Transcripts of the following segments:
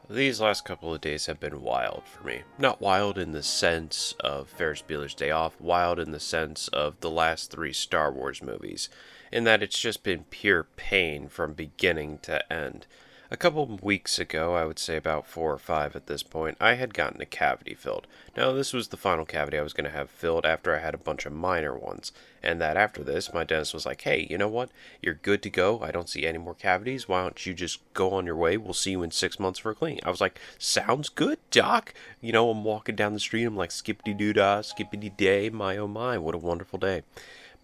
These last couple of days have been wild for me. Not wild in the sense of Ferris Bueller's Day Off, wild in the sense of the last three Star Wars movies, in that it's just been pure pain from beginning to end. A couple of weeks ago, I would say about 4 or 5 at this point, I had gotten a cavity filled. Now, this was the final cavity I was going to have filled after I had a bunch of minor ones. And that after this, my dentist was like, hey, you know what? You're good to go. I don't see any more cavities. Why don't you just go on your way? We'll see you in 6 months for a cleaning. I was like, sounds good, doc. I'm walking down the street. I'm like, skippity-doo-dah, skippity-day, my oh my, what a wonderful day.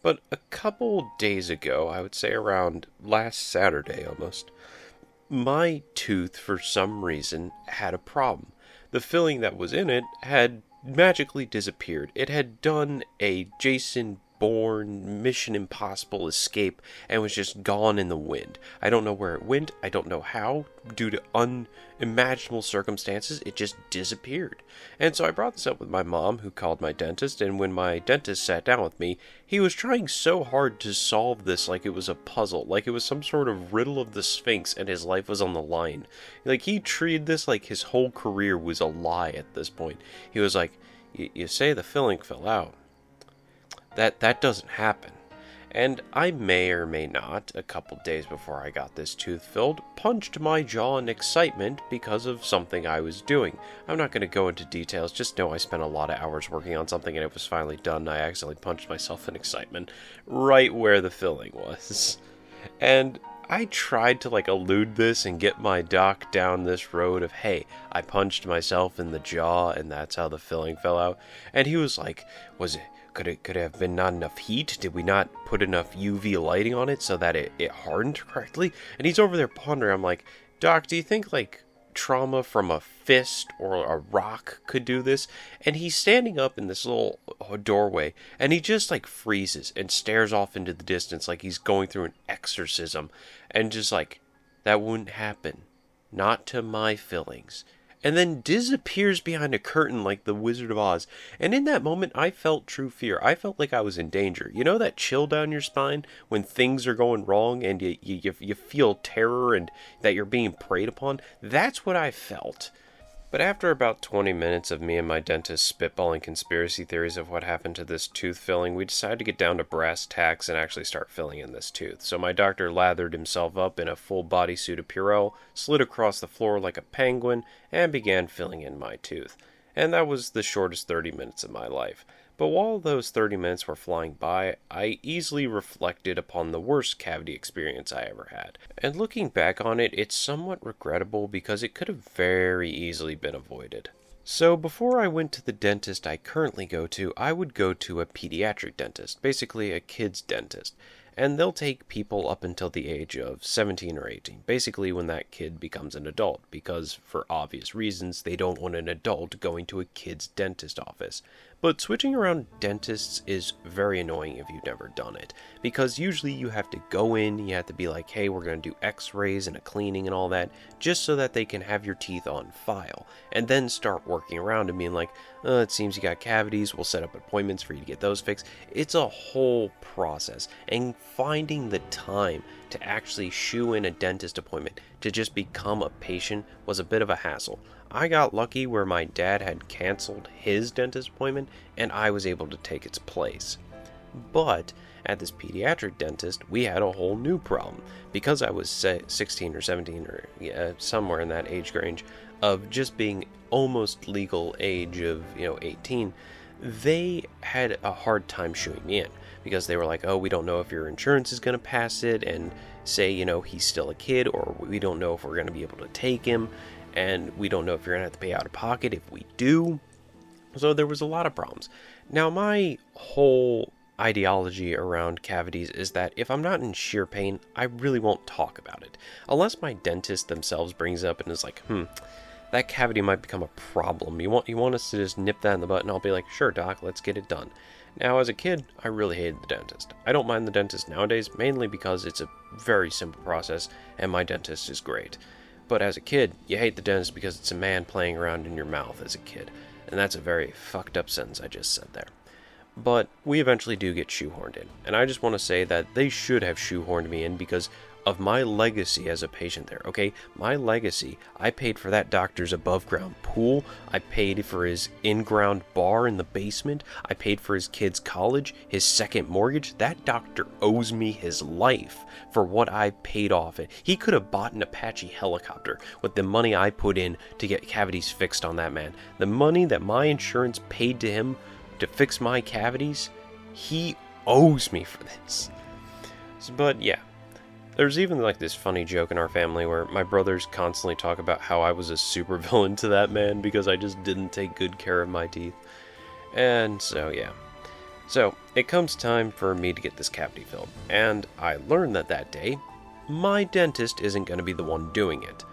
But a couple days ago, I would say around last Saturday almost, my tooth, for some reason, had a problem. The filling that was in it had magically disappeared. It had done a Jason Bourne Mission Impossible escape and was just gone in the wind. I don't know where it went. I don't know how. Due to unimaginable circumstances, it just disappeared. And so I brought this up with my mom, who called my dentist, and when my dentist sat down with me, he was trying so hard to solve this like it was a puzzle, like it was some sort of riddle of the Sphinx and his life was on the line. Like, he treated this like his whole career was a lie at this point. He was like, you say the filling fell out. That doesn't happen. And I may or may not, a couple days before I got this tooth filled, punched my jaw in excitement because of something I was doing. I'm not going to go into details, just know I spent a lot of hours working on something and it was finally done and I accidentally punched myself in excitement right where the filling was. And I tried to elude this and get my doc down this road of, hey, I punched myself in the jaw and that's how the filling fell out. And he was like, could it have been not enough heat? Did we not put enough UV lighting on it so that it hardened correctly? And he's over there pondering. I'm like, doc, do you think trauma from a fist or a rock could do this? And he's standing up in this little doorway and he just freezes and stares off into the distance like he's going through an exorcism and just that wouldn't happen. Not to my fillings. And then disappears behind a curtain like the Wizard of Oz. And in that moment, I felt true fear. I felt like I was in danger. You know that chill down your spine when things are going wrong and you feel terror and that you're being preyed upon? That's what I felt. But after about 20 minutes of me and my dentist spitballing conspiracy theories of what happened to this tooth filling, we decided to get down to brass tacks and actually start filling in this tooth. So my doctor lathered himself up in a full bodysuit of Purell, slid across the floor like a penguin, and began filling in my tooth. And that was the shortest 30 minutes of my life. But while those 30 minutes were flying by, I easily reflected upon the worst cavity experience I ever had. And looking back on it, it's somewhat regrettable because it could have very easily been avoided. So before I went to the dentist I currently go to, I would go to a pediatric dentist, basically a kid's dentist. And they'll take people up until the age of 17 or 18, basically when that kid becomes an adult, because for obvious reasons, they don't want an adult going to a kid's dentist office. But switching around dentists is very annoying if you've never done it, because usually you have to go in, you have to be like, hey, we're going to do x-rays and a cleaning and all that, just so that they can have your teeth on file, and then start working around and being like, it seems you got cavities, we'll set up appointments for you to get those fixed. It's a whole process, and finding the time to actually shoe in a dentist appointment to just become a patient was a bit of a hassle. I got lucky where my dad had canceled his dentist appointment and I was able to take its place. But at this pediatric dentist, we had a whole new problem. Because I was 16 or 17 or somewhere in that age range of just being almost legal age of 18, they had a hard time shooing me in. Because they were like, oh, we don't know if your insurance is going to pass it, and say, he's still a kid, or we don't know if we're going to be able to take him, and we don't know if you're going to have to pay out of pocket if we do. So there was a lot of problems. Now, my whole ideology around cavities is that if I'm not in sheer pain, I really won't talk about it. Unless my dentist themselves brings it up and is like, that cavity might become a problem. You want us to just nip that in the butt? And I'll be like, sure, doc, let's get it done. Now, as a kid, I really hated the dentist. I don't mind the dentist nowadays, mainly because it's a very simple process, and my dentist is great. But as a kid, you hate the dentist because it's a man playing around in your mouth as a kid. And that's a very fucked up sentence I just said there. But we eventually do get shoehorned in. And I just want to say that they should have shoehorned me in because of my legacy as a patient there, okay? My legacy, I paid for that doctor's above-ground pool, I paid for his in-ground bar in the basement, I paid for his kid's college, his second mortgage. That doctor owes me his life for what I paid off. He could have bought an Apache helicopter with the money I put in to get cavities fixed on that man. The money that my insurance paid to him to fix my cavities, he owes me for this. But yeah, there's even like this funny joke in our family where my brothers constantly talk about how I was a supervillain to that man because I just didn't take good care of my teeth. And so yeah. So it comes time for me to get this cavity filled, and I learned that day, my dentist isn't going to be the one doing it.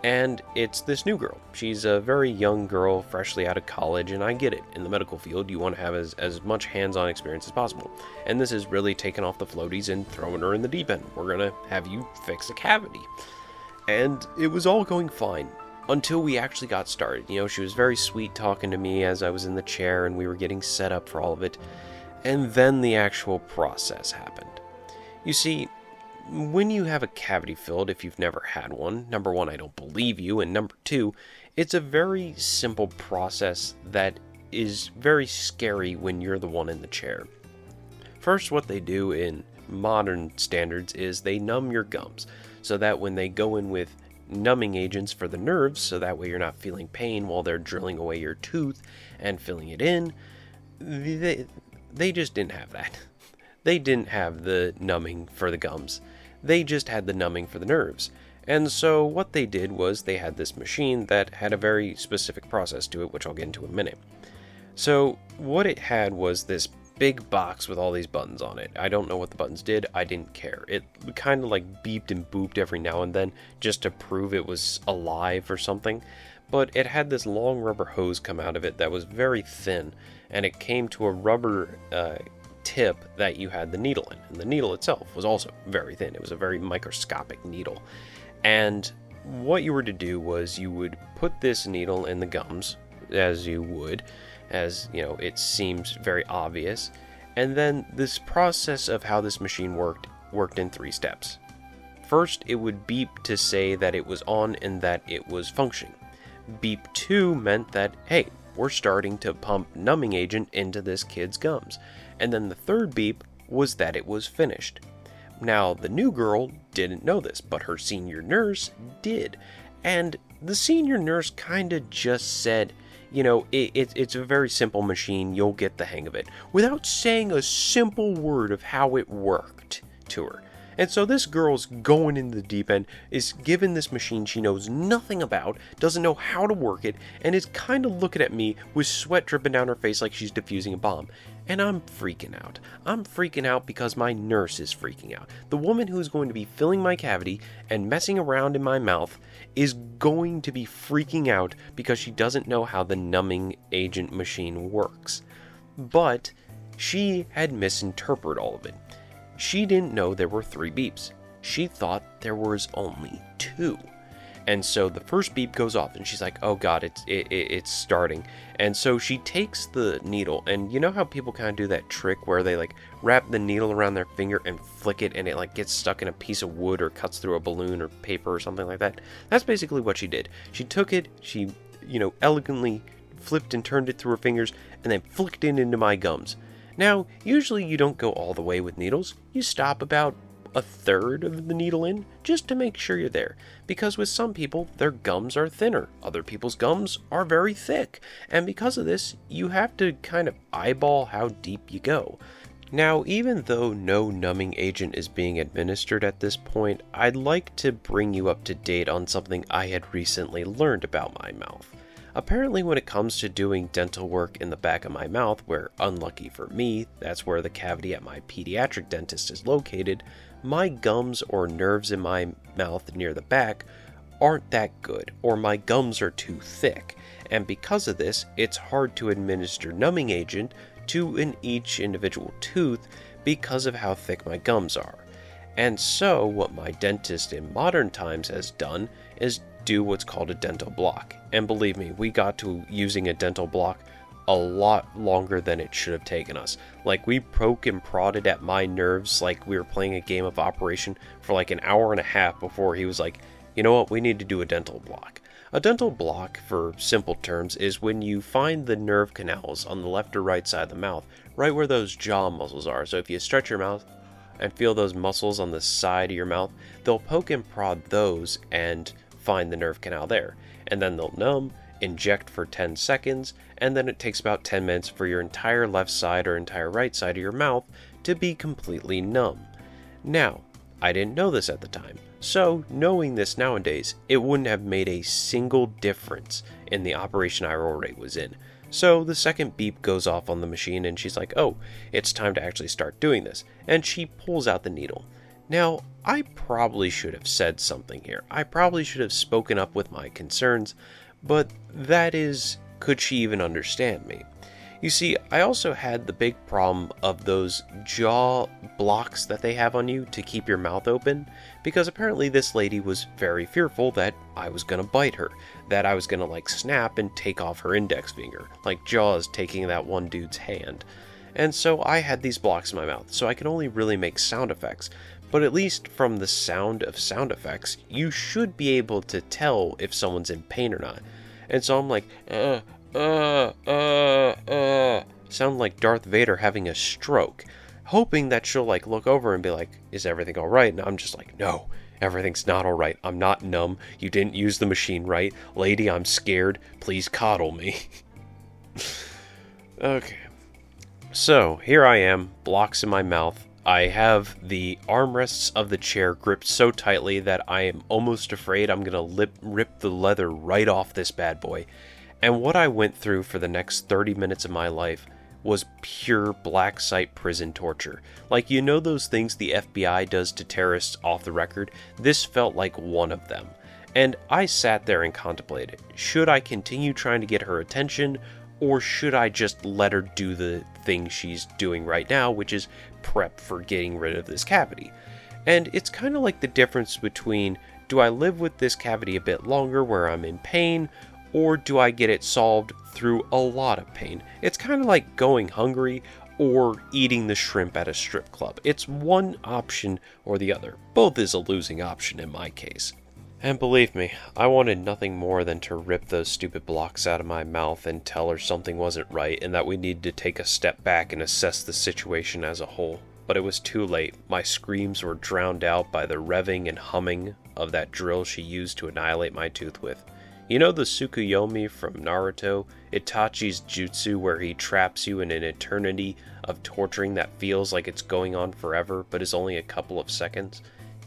And it's this new girl. She's a very young girl, freshly out of college, and I get it. In the medical field, you want to have as much hands-on experience as possible. And this is really taking off the floaties and throwing her in the deep end. We're going to have you fix a cavity. And it was all going fine until we actually got started. You know, she was very sweet talking to me as I was in the chair, and we were getting set up for all of it. And then the actual process happened. You see, when you have a cavity filled, if you've never had one, number one, I don't believe you, and number two, it's a very simple process that is very scary when you're the one in the chair. First, what they do in modern standards is they numb your gums, so that when they go in with numbing agents for the nerves, so that way you're not feeling pain while they're drilling away your tooth and filling it in, they just didn't have that. They didn't have the numbing for the gums. They just had the numbing for the nerves. And so what they did was they had this machine that had a very specific process to it, which I'll get into in a minute. So what it had was this big box with all these buttons on it. I don't know what the buttons did. I didn't care. It kind of like beeped and booped every now and then just to prove it was alive or something. But it had this long rubber hose come out of it that was very thin, and it came to a rubber tip that you had the needle in, and the needle itself was also very thin. It was a very microscopic needle, and what you were to do was you would put this needle in the gums, as you would, as you know, it seems very obvious, and then this process of how this machine worked in 3 steps. First, it would beep to say that it was on and that it was functioning. Beep 2 meant that, hey, we're starting to pump numbing agent into this kid's gums. And then the third beep was that it was finished. Now, the new girl didn't know this, but her senior nurse did. And the senior nurse kind of just said, you know, it's a very simple machine, you'll get the hang of it, without saying a simple word of how it worked to her. And so this girl's going into the deep end, is given this machine she knows nothing about, doesn't know how to work it, and is kind of looking at me with sweat dripping down her face like she's defusing a bomb. And I'm freaking out. I'm freaking out because my nurse is freaking out. The woman who is going to be filling my cavity and messing around in my mouth is going to be freaking out because she doesn't know how the numbing agent machine works. But she had misinterpreted all of it. She didn't know there were 3 beeps. She thought there was only 2. And so the first beep goes off and she's like, oh god, it's starting. And so she takes the needle, and you know how people kind of do that trick where they like wrap the needle around their finger and flick it and it like gets stuck in a piece of wood or cuts through a balloon or paper or something like that? That's basically what she did. She took it, she, elegantly flipped and turned it through her fingers and then flicked it into my gums. Now, usually you don't go all the way with needles. You stop about a third of the needle in just to make sure you're there, because with some people their gums are thinner, other people's gums are very thick, and because of this you have to kind of eyeball how deep you go. Now, even though no numbing agent is being administered at this point, I'd like to bring you up to date on something I had recently learned about my mouth. Apparently, when it comes to doing dental work in the back of my mouth, where, unlucky for me, that's where the cavity at my pediatric dentist is located, my gums or nerves in my mouth near the back aren't that good, or my gums are too thick, and because of this, it's hard to administer numbing agent to each individual tooth because of how thick my gums are. And so, what my dentist in modern times has done is do what's called a dental block. And believe me, we got to using a dental block a lot longer than it should have taken us. Like, we poke and prodded at my nerves like we were playing a game of Operation for like an hour and a half before he was like, you know what, we need to do a dental block. A dental block, for simple terms, is when you find the nerve canals on the left or right side of the mouth, right where those jaw muscles are. So if you stretch your mouth and feel those muscles on the side of your mouth, they'll poke and prod those and find the nerve canal there. And then they'll numb, inject for 10 seconds, and then it takes about 10 minutes for your entire left side or entire right side of your mouth to be completely numb. Now, I didn't know this at the time, so knowing this nowadays, it wouldn't have made a single difference in the operation I already was in. So the second beep goes off on the machine and she's like, oh, it's time to actually start doing this. And she pulls out the needle. Now, I probably should have said something here. I probably should have spoken up with my concerns, but that is, could she even understand me? You see, I also had the big problem of those jaw blocks that they have on you to keep your mouth open, because apparently this lady was very fearful that I was gonna bite her, that I was gonna like snap and take off her index finger, like Jaws taking that one dude's hand. And so I had these blocks in my mouth, so I could only really make sound effects, but at least from the sound of sound effects, you should be able to tell if someone's in pain or not. And so I'm like, sound like Darth Vader having a stroke, hoping that she'll like look over and be like, is everything alright? And I'm just like, no, everything's not alright. I'm not numb. You didn't use the machine right. Lady, I'm scared. Please coddle me. Okay. So, here I am, blocks in my mouth. I have the armrests of the chair gripped so tightly that I am almost afraid I'm going to rip the leather right off this bad boy. And what I went through for the next 30 minutes of my life was pure black site prison torture. Like, you know those things the FBI does to terrorists off the record? This felt like one of them. And I sat there and contemplated, should I continue trying to get her attention, or should I just let her do the thing she's doing right now, which is prep for getting rid of this cavity? And it's kind of like the difference between, do I live with this cavity a bit longer where I'm in pain, or do I get it solved through a lot of pain? It's kind of like going hungry or eating the shrimp at a strip club. It's one option or the other. Both is a losing option in my case. And believe me, I wanted nothing more than to rip those stupid blocks out of my mouth and tell her something wasn't right and that we needed to take a step back and assess the situation as a whole. But it was too late. My screams were drowned out by the revving and humming of that drill she used to annihilate my tooth with. You know the Tsukuyomi from Naruto, Itachi's jutsu where he traps you in an eternity of torturing that feels like it's going on forever but is only a couple of seconds?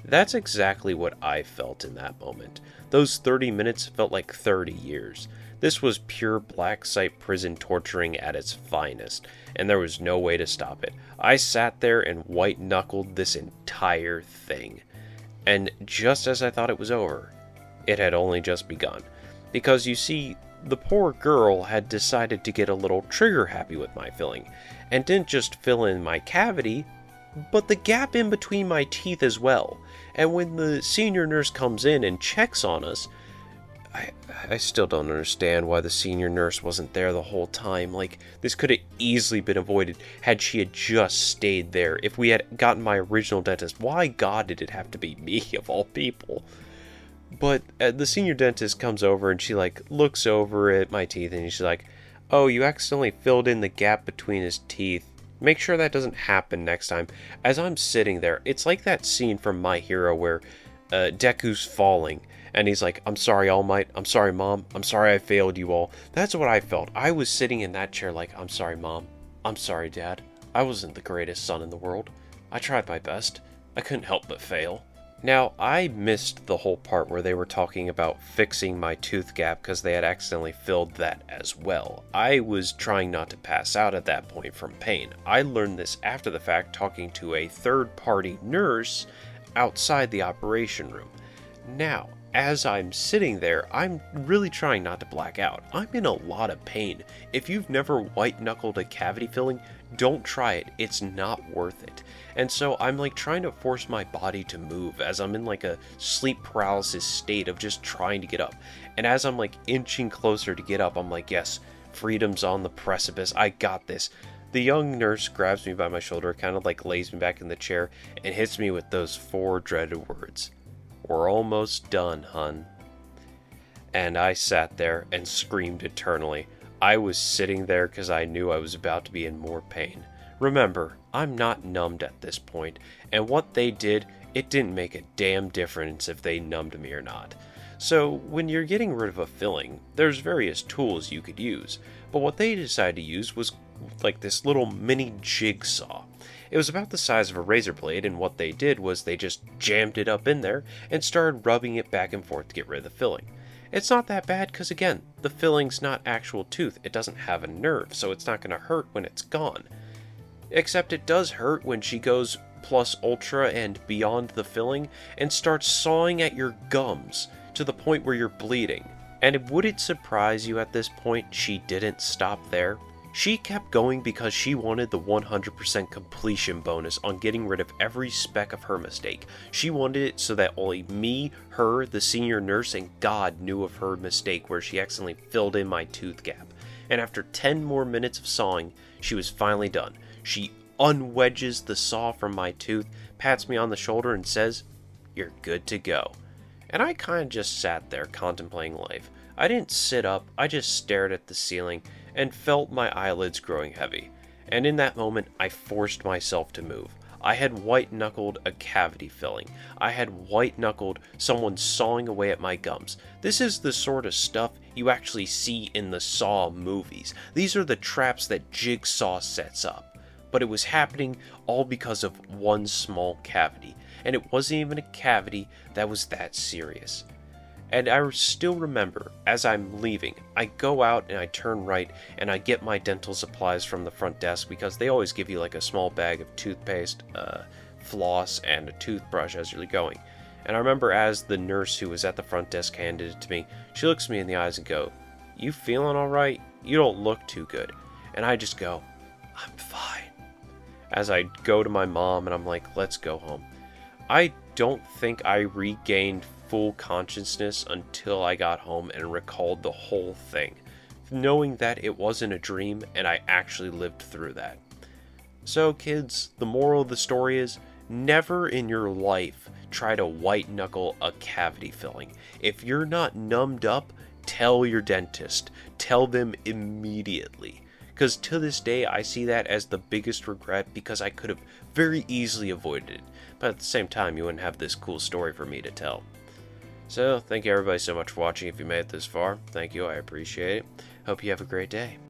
That's exactly what I felt in that moment. Those 30 minutes felt like 30 years. This was pure black site prison torturing at its finest, and there was no way to stop it. I sat there and white-knuckled this entire thing. And just as I thought it was over, it had only just begun. Because you see, the poor girl had decided to get a little trigger-happy with my filling, and didn't just fill in my cavity, but the gap in between my teeth as well. And when the senior nurse comes in and checks on us, I still don't understand why the senior nurse wasn't there the whole time. Like, this could have easily been avoided had she had just stayed there. If we had gotten my original dentist, why God did it have to be me of all people? But the senior dentist comes over and she like looks over at my teeth and she's like, oh, you accidentally filled in the gap between his teeth. Make sure that doesn't happen next time. As I'm sitting there, it's like that scene from My Hero where Deku's falling and he's like, I'm sorry, All Might. I'm sorry, Mom. I'm sorry I failed you all. That's what I felt. I was sitting in that chair like, I'm sorry, Mom. I'm sorry, Dad. I wasn't the greatest son in the world. I tried my best. I couldn't help but fail. Now, I missed the whole part where they were talking about fixing my tooth gap because they had accidentally filled that as well. I was trying not to pass out at that point from pain. I learned this after the fact talking to a third-party nurse outside the operation room. Now, as I'm sitting there, I'm really trying not to black out. I'm in a lot of pain. If you've never white-knuckled a cavity filling, don't try it. It's not worth it. And so I'm like trying to force my body to move as I'm in like a sleep paralysis state of just trying to get up. And as I'm like inching closer to get up, I'm like, yes, Freedom's on the precipice. I got this. The young nurse grabs me by my shoulder, kind of like lays me back in the chair, and hits me with those 4 dreaded words. We're almost done, hun. And I sat there and screamed eternally. I was sitting there because I knew I was about to be in more pain. Remember, I'm not numbed at this point, and what they did, it didn't make a damn difference if they numbed me or not. So, when you're getting rid of a filling, there's various tools you could use, but what they decided to use was like this little mini jigsaw. It was about the size of a razor blade, and what they did was they just jammed it up in there and started rubbing it back and forth to get rid of the filling. It's not that bad because, again, the filling's not actual tooth. It doesn't have a nerve, so it's not going to hurt when it's gone. Except it does hurt when she goes plus ultra and beyond the filling and starts sawing at your gums to the point where you're bleeding. And would it surprise you at this point she didn't stop there? She kept going because she wanted the 100% completion bonus on getting rid of every speck of her mistake. She wanted it so that only me, her, the senior nurse, and God knew of her mistake where she accidentally filled in my tooth gap. And after 10 more minutes of sawing, she was finally done. She unwedges the saw from my tooth, pats me on the shoulder, and says, "You're good to go." And I kind of just sat there contemplating life. I didn't sit up, I just stared at the ceiling and felt my eyelids growing heavy. And in that moment, I forced myself to move. I had white-knuckled a cavity filling. I had white-knuckled someone sawing away at my gums. This is the sort of stuff you actually see in the Saw movies. These are the traps that Jigsaw sets up. But it was happening all because of one small cavity. And it wasn't even a cavity that was that serious. And I still remember, as I'm leaving, I go out and I turn right and I get my dental supplies from the front desk because they always give you like a small bag of toothpaste, floss, and a toothbrush as you're going. And I remember as the nurse who was at the front desk handed it to me, she looks me in the eyes and go, "You feeling alright? You don't look too good." And I just go, "I'm fine." As I go to my mom and I'm like, "Let's go home." I don't think I regained full consciousness until I got home and recalled the whole thing, knowing that it wasn't a dream and I actually lived through that. So kids, the moral of the story is, never in your life try to white knuckle a cavity filling. If you're not numbed up, tell your dentist. Tell them immediately. Because to this day, I see that as the biggest regret because I could have very easily avoided it. But at the same time, you wouldn't have this cool story for me to tell. So, thank you everybody so much for watching. If you made it this far, thank you, I appreciate it. Hope you have a great day.